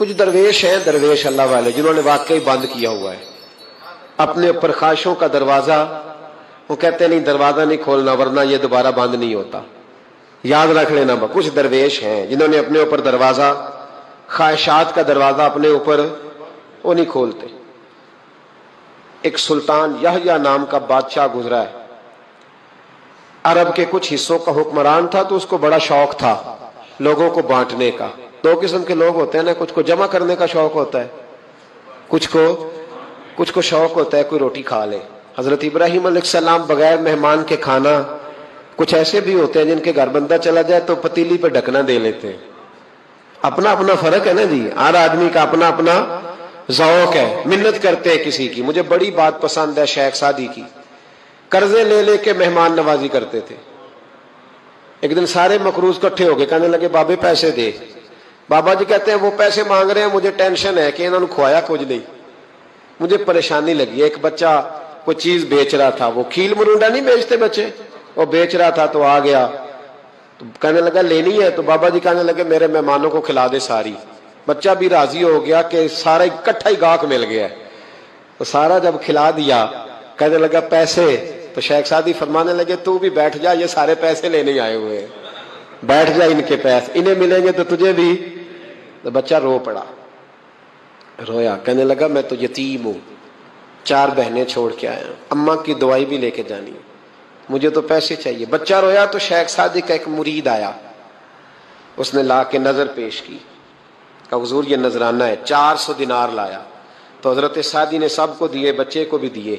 کچھ درویش ہیں، درویش اللہ والے، جنہوں نے واقعی بند کیا ہوا ہے اپنے اوپر خواہشوں کا دروازہ. وہ کہتے نہیں دروازہ نہیں کھولنا ورنہ یہ دوبارہ بند نہیں ہوتا. یاد رکھ لینا، کچھ درویش ہیں جنہوں نے اپنے اوپر دروازہ، خواہشات کا دروازہ اپنے اوپر وہ نہیں کھولتے. ایک سلطان یحییٰ نام کا بادشاہ گزرا ہے، عرب کے کچھ حصوں کا حکمران تھا، تو اس کو بڑا شوق تھا لوگوں کو بانٹنے کا. دو قسم کے لوگ ہوتے ہیں نا، کچھ کو جمع کرنے کا شوق ہوتا ہے، کچھ کو شوق ہوتا ہے کوئی روٹی کھا لے. حضرت ابراہیم علیہ السلام بغیر مہمان کے کھانا، کچھ ایسے بھی ہوتے ہیں جن کے گھر بندہ چلا جائے تو پتیلی پہ ڈھکنا دے لیتے ہیں. اپنا اپنا فرق ہے نا جی، ہر آدمی کا اپنا اپنا ذوق ہے. منت کرتے ہیں کسی کی. مجھے بڑی بات پسند ہے شیخ سعدی کی، قرضے لے لے کے مہمان نوازی کرتے تھے. ایک دن سارے مقروض کٹھے ہو گئے، کہنے لگے بابے پیسے دے. بابا جی کہتے ہیں وہ پیسے مانگ رہے ہیں، مجھے ٹینشن ہے کہ انہوں نے کھوایا کچھ نہیں، مجھے پریشانی لگی. ایک بچہ کوئی چیز بیچ رہا تھا، وہ کھیل مرونڈا نہیں بیچتے بچے، وہ بیچ رہا تھا تو آ گیا، تو کہنے لگا لینی ہے؟ تو بابا جی کہنے لگے میرے مہمانوں کو کھلا دے ساری. بچہ بھی راضی ہو گیا کہ سارا اکٹھا ہی گاہک مل گیا ہے، تو سارا جب کھلا دیا کہنے لگا پیسے. تو شیخ سعدی فرمانے لگے تو بھی بیٹھ جا، یہ سارے پیسے لینے آئے ہوئے ہیں، بیٹھ جا، ان کے پیسے انہیں ملیں گے تو تجھے بھی. تو بچہ رو پڑا، رویا، کہنے لگا میں تو یتیم ہوں، 4 بہنیں چھوڑ کے آیا ہوں، اماں کی دوائی بھی لے کے جانی، مجھے تو پیسے چاہیے. بچہ رویا تو شیخ سعدی کا ایک مرید آیا، اس نے لا کے نظر پیش کی، کہ حضور یہ نذرانہ ہے. 400 دینار لایا. تو حضرت سعدی نے سب کو دیے، بچے کو بھی دیے.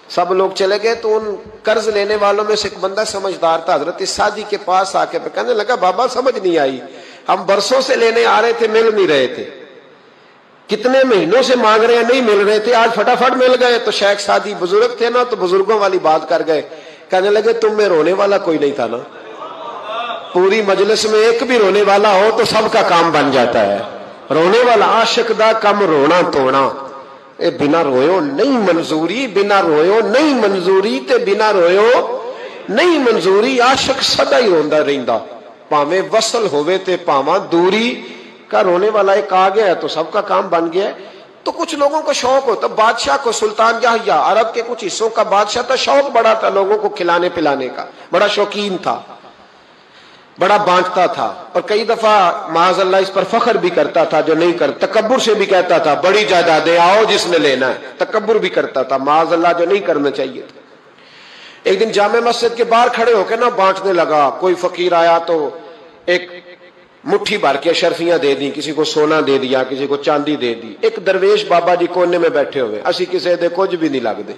سب لوگ چلے گئے تو ان قرض لینے والوں میں سے ایک بندہ سمجھدار تھا، حضرت سعدی کے پاس آ کے کہنے لگا بابا سمجھ نہیں آئی، ہم برسوں سے لینے آ رہے تھے، مل نہیں رہے تھے، کتنے مہینوں سے مانگ رہے ہیں نہیں مل رہے تھے، آج فٹافٹ مل گئے. تو شیخ سعدی بزرگ تھے نا، تو بزرگوں والی بات کر گئے، کہنے لگے تم میں رونے والا کوئی نہیں تھا نا، پوری مجلس میں ایک بھی رونے والا ہو تو سب کا کام بن جاتا ہے. رونے والا عاشق دا کم رونا توڑا، اے بنا رویو نہیں منظوری، بنا رویو نہیں منظوری تے بنا رویو نہیں منظوری. عاشق سدا ہی روندا رہندا، پاویں وصل ہوئے تے پاواں دوری کا. رونے والا ایک آ گیا ہے تو سب کا کام بن گیا ہے. تو کچھ لوگوں کو شوق ہوتا، بادشاہ کو، سلطان یحییٰ عرب کے کچھ حصوں کا بادشاہ تھا، شوق بڑا تھا لوگوں کو کھلانے پلانے کا، بڑا شوقین تھا، بڑا بانٹتا تھا. اور کئی دفعہ معاذ اللہ اس پر فخر بھی کرتا تھا جو نہیں کر، تکبر سے بھی کہتا تھا بڑی جائیدادیں آؤ جس نے لینا ہے، تکبر بھی کرتا تھا معاذ اللہ جو نہیں کرنا چاہیے تھا. ایک دن جامع مسجد کے باہر کھڑے ہو کے نا بانٹنے لگا. کوئی فقیر آیا تو ایک مٹھی بھر کے اشرفیاں دے دی، کسی کو سونا دے دیا، کسی کو چاندی دے دی. ایک درویش بابا جی کونے میں بیٹھے ہوئے، اسی کسی دے کچھ بھی نہیں لگ دے،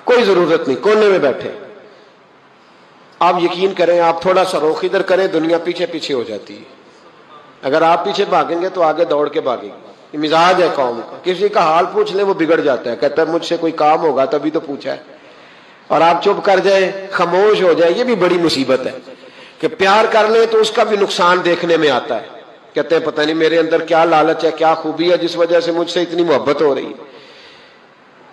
کوئی ضرورت نہیں، کونے میں بیٹھے. آپ یقین کریں، آپ تھوڑا سا رخ ادھر کریں، دنیا پیچھے پیچھے ہو جاتی ہے. اگر آپ پیچھے بھاگیں گے تو آگے دوڑ کے بھاگیں گے. یہ مزاج ہے قوم کا، کسی کا حال پوچھ لیں وہ بگڑ جاتا ہے، کہتا ہے مجھ سے کوئی کام ہوگا تبھی تو پوچھا ہے. اور آپ چپ کر جائیں، خاموش ہو جائیں، یہ بھی بڑی مصیبت ہے. کہ پیار کر لیں تو اس کا بھی نقصان دیکھنے میں آتا ہے. کہتے ہیں پتہ نہیں میرے اندر کیا لالچ ہے، کیا خوبی ہے جس وجہ سے مجھ سے اتنی محبت ہو رہی ہے.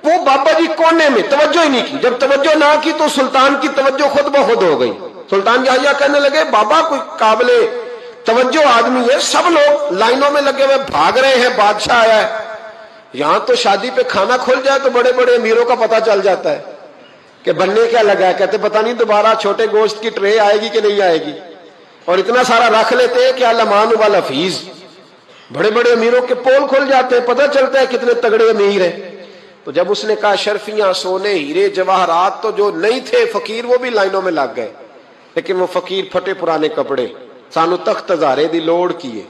وہ بابا جی کونے میں توجہ ہی نہیں کی. جب توجہ نہ کی تو سلطان کی توجہ خود بخود ہو گئی. سلطان یحییٰ کہنے لگے بابا کوئی قابل توجہ آدمی ہے، سب لوگ لائنوں میں لگے ہوئے بھاگ رہے ہیں، بادشاہ آیا ہے. یہاں تو شادی پہ کھانا کھل جائے تو بڑے بڑے امیروں کا پتہ چل جاتا ہے کہ بننے کیا لگا ہے. کہتے پتہ نہیں دوبارہ چھوٹے گوشت کی ٹرے آئے گی کہ نہیں آئے گی. اور اتنا سارا رکھ لیتے ہیں کہ المان والحفیظ، بڑے بڑے امیروں کے پول کھل جاتے ہیں، پتہ چلتا ہے کتنے تگڑے امیر ہیں. تو جب اس نے کہا شرفیاں، سونے، ہیرے، جواہرات، تو جو نہیں تھے فقیر وہ بھی لائنوں میں لگ گئے. لیکن وہ فقیر پھٹے پرانے کپڑے، سانو تخت ہزارے دی لوڑ کیے،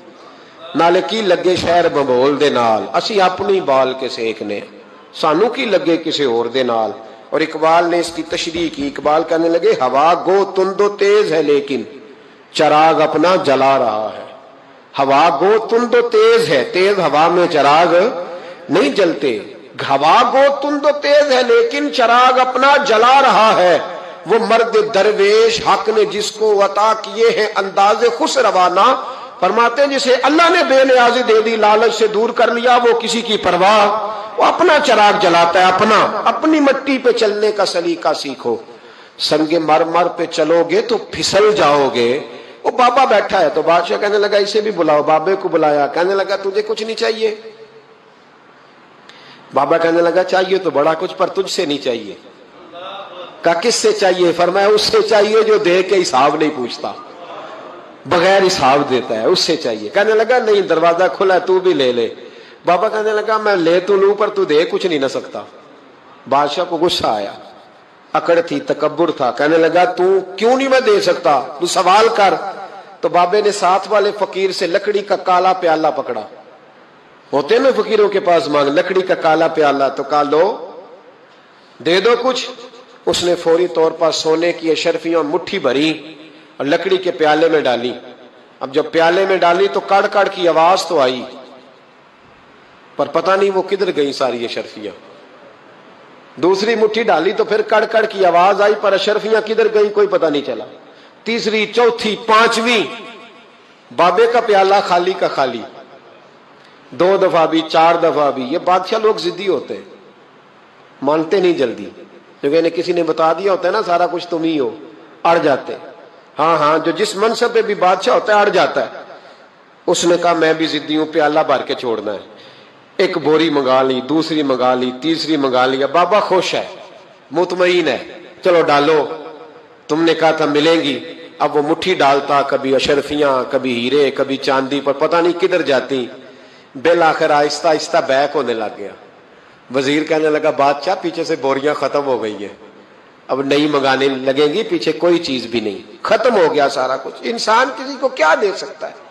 نالے کی لگے شہر بمبول دے نال، اسی اپنی بال کے سیکنے، سانو کی لگے کسی اور دے نال. اور اقبال نے اس کی تشریح کی. اقبال کہنے لگے ہوا گو تند و تیز ہے لیکن چراغ اپنا جلا رہا ہے. ہوا گو تند و تیز ہے، تیز ہوا میں چراغ نہیں جلتے. ہوا گو تند و تیز ہے لیکن چراغ اپنا جلا رہا ہے. وہ مرد درویش حق نے جس کو عطا کیے ہیں انداز خوش روانہ، فرماتے ہیں جسے اللہ نے بے نیازی دے دی، لالچ سے دور کر لیا، وہ کسی کی پرواہ، وہ اپنا چراغ جلاتا ہے. اپنی مٹی پہ چلنے کا سلیقہ سیکھو. سنگ مرمر پہ چلو گے تو پھسل جاؤ گے. وہ بابا بیٹھا ہے تو بادشاہ کہنے لگا اسے بھی بلاؤ. بابے کو بلایا, کہنے لگا تجھے کچھ نہیں چاہیے؟ بابا کہنے لگا چاہیے تو بڑا کچھ, پر تجھ سے نہیں چاہیے. کہا کس سے چاہیے؟ فرمایا اس سے چاہیے جو دے کے حساب نہیں پوچھتا, بغیر حساب دیتا ہے, اس سے چاہیے. کہنے لگا نہیں, دروازہ کھلا ہے, تو بھی لے لے. بابا کہنے لگا میں لے تو لوں پر تو دے کچھ نہیں نہ سکتا. بادشاہ کو غصہ آیا, اکڑ تھی, تکبر تھا. کہنے لگا تو کیوں نہیں میں دے سکتا, تو سوال کر. تو بابے نے ساتھ والے فقیر سے لکڑی کا کالا پیالہ پکڑا, ہوتے نا فقیروں کے پاس مانگ, لکڑی کا کالا پیالہ, تو کہا لو دے دو کچھ. اس نے فوری طور پر سونے کی اشرفیاں مٹھی بھری اور لکڑی کے پیالے میں ڈالی. اب جب پیالے میں ڈالی تو کڑ کڑ کی آواز تو آئی, پر پتہ نہیں وہ کدھر گئی ساری اشرفیاں. دوسری مٹھی ڈالی تو پھر کڑ کڑ کی آواز آئی, پر اشرفیاں کدھر گئی کوئی پتہ نہیں چلا. تیسری, چوتھی, پانچویں, بابے کا پیالہ خالی کا خالی. 2 دفعہ بھی, 4 دفعہ بھی. یہ بادشاہ لوگ ضدی ہوتے ہیں, مانتے نہیں جلدی, کیونکہ کسی نے بتا دیا ہوتا ہے نا سارا کچھ تم ہی ہو, اڑ جاتے. ہاں, جو جس منصب پہ بھی بادشاہ ہوتا ہے اڑ جاتا ہے. اس نے کہا میں بھی ضدی ہوں, پیالہ بھر کے چھوڑنا ہے. ایک بوری منگا لی, دوسری منگا لی, تیسری منگا لیا. بابا خوش ہے, مطمئن ہے, چلو ڈالو, تم نے کہا تھا ملیں گی. اب وہ مٹھی ڈالتا, کبھی اشرفیاں, کبھی ہیرے, کبھی چاندی, پر پتہ نہیں کدھر جاتی. بالآخر آہستہ آہستہ بیک ہونے لگ گیا. وزیر کہنے لگا بادشاہ پیچھے سے بوریاں ختم ہو گئی ہیں, اب نئی منگانے لگیں گی, پیچھے کوئی چیز بھی نہیں, ختم ہو گیا سارا کچھ. انسان کسی کو کیا دے سکتا ہے؟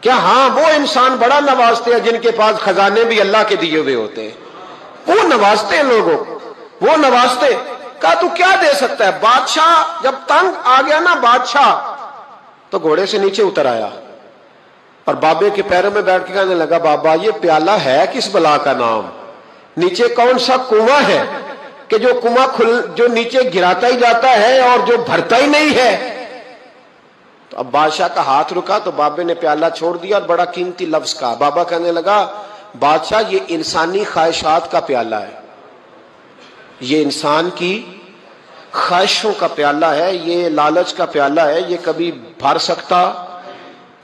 کیا ہاں وہ انسان بڑا نوازتے ہیں جن کے پاس خزانے بھی اللہ کے دیے ہوئے ہوتے ہیں, وہ نوازتے ہیں لوگوں, وہ نوازتے. کہا تو کیا دے سکتا ہے؟ بادشاہ جب تنگ آ گیا نا بادشاہ, تو گھوڑے سے نیچے اتر آیا اور بابے کے پیروں میں بیٹھ کے کہنے لگا بابا یہ پیالہ ہے کس بلا کا نام, نیچے کون سا کنواں ہے کہ جو کنواں جو نیچے گراتا ہی جاتا ہے اور جو بھرتا ہی نہیں ہے. تو اب بادشاہ کا ہاتھ رکا تو بابے نے پیالہ چھوڑ دیا اور بڑا قیمتی لفظ کہا. بابا کہنے لگا بادشاہ یہ انسانی خواہشات کا پیالہ ہے, یہ انسان کی خواہشوں کا پیالہ ہے, یہ لالچ کا پیالہ ہے, یہ کبھی بھر سکتا.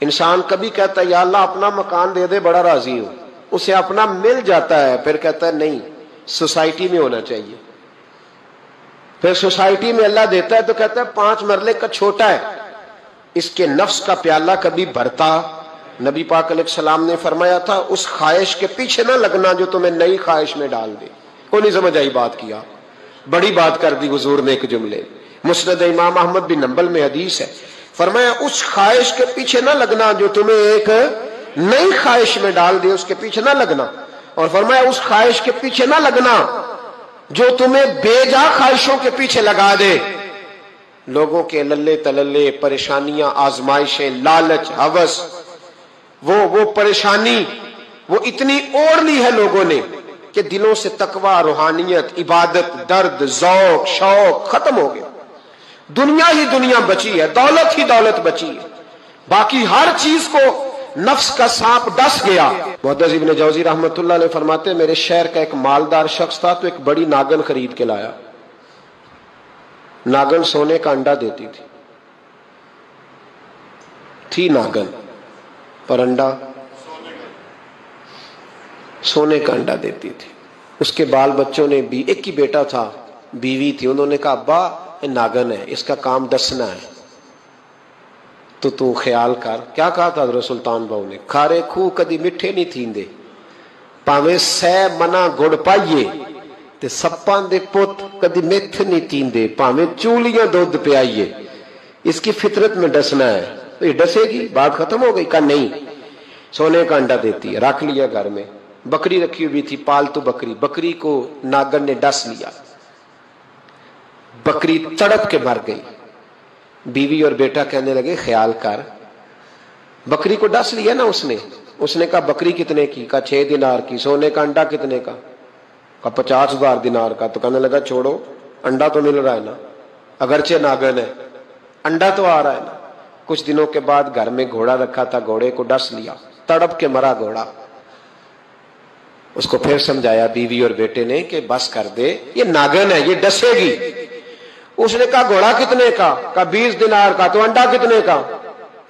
انسان کبھی کہتا ہے یا اللہ اپنا مکان دے دے بڑا راضی ہوں, اسے اپنا مل جاتا ہے, پھر کہتا ہے نہیں سوسائٹی میں ہونا چاہیے. پھر سوسائٹی میں اللہ دیتا ہے تو کہتا ہے 5 مرلے کا چھوٹا ہے. اس کے نفس کا پیالہ کبھی بھرتا. نبی پاک علیہ السلام نے فرمایا تھا اس خواہش کے پیچھے نہ لگنا جو تمہیں نئی خواہش میں ڈال دے. کوئی نہیں سمجھ آئی بات کیا, بڑی بات کر دی حضور نے ایک جملے. مسند امام احمد بن حنبل میں حدیث ہے, فرمایا اس خواہش کے پیچھے نہ لگنا جو تمہیں ایک نئی خواہش میں ڈال دے, اس کے پیچھے نہ لگنا. اور فرمایا اس خواہش کے پیچھے نہ لگنا جو تمہیں بے جا خواہشوں کے پیچھے لگا دے. لوگوں کے للے تللے, پریشانیاں, آزمائشیں, لالچ, ہوس, وہ پریشانی وہ اتنی اوڑھ لی ہے لوگوں نے کہ دلوں سے تقوی, روحانیت, عبادت, درد, ذوق, شوق ختم ہو گیا. دنیا ہی دنیا بچی ہے, دولت ہی دولت بچی ہے, باقی ہر چیز کو نفس کا سانپ ڈس گیا. محدث ابن جوزی رحمۃ اللہ علیہ فرماتے ہیں میرے شہر کا ایک مالدار شخص تھا تو ایک بڑی ناگن خرید کے لایا. ناگن سونے کا انڈا دیتی تھی ناگن, پر انڈا سونے کا انڈا دیتی تھی. اس کے بال بچوں نے بھی, ایک ہی بیٹا تھا, بیوی تھی, انہوں نے کہا ابا یہ ناگن ہے, اس کا کام دسنا ہے, تو خیال کر. کیا کہا تھا حضرت سلطان بہو نے, کھارے کھو کدی مٹھے نہیں تھیندے, پاویں سہ منا گڑ پائیے تے سپاں دے پت کدی میتھ نہیں تیندے, پاویں چولیاں دودھ پیائیے. اس کی فطرت میں ڈسنا ہے. تو یہ ڈسے گی, بات ختم ہو گئی. کہا نہیں, سونے کا انڈا دیتی ہے. رکھ لیا گھر میں. بکری رکھی ہوئی تھی, پالتو بکری. بکری کو ناگن نے ڈس لیا, بکری تڑپ کے مر گئی. بیوی اور بیٹا کہنے لگے خیال کر, بکری کو ڈس لیا نا اس نے کہا بکری کتنے کی؟ کہا 6 دینار کی. سونے کا انڈا کتنے کا؟ کہا 50,000 دینار کا. تو کہنے لگا چھوڑو, انڈا تو مل رہا ہے نا, اگرچہ ناگن ہے انڈا تو آ رہا ہے نا. کچھ دنوں کے بعد گھر میں گھوڑا رکھا تھا, گھوڑے کو ڈس لیا, تڑپ کے مرا گھوڑا. اس کو پھر سمجھایا بیوی اور بیٹے نے کہ بس کر دے, یہ ناگن ہے, یہ ڈسے گی. اس نے کہا گھوڑا کتنے کا؟ کہا 20 دینار کا. تو انڈا کتنے کا؟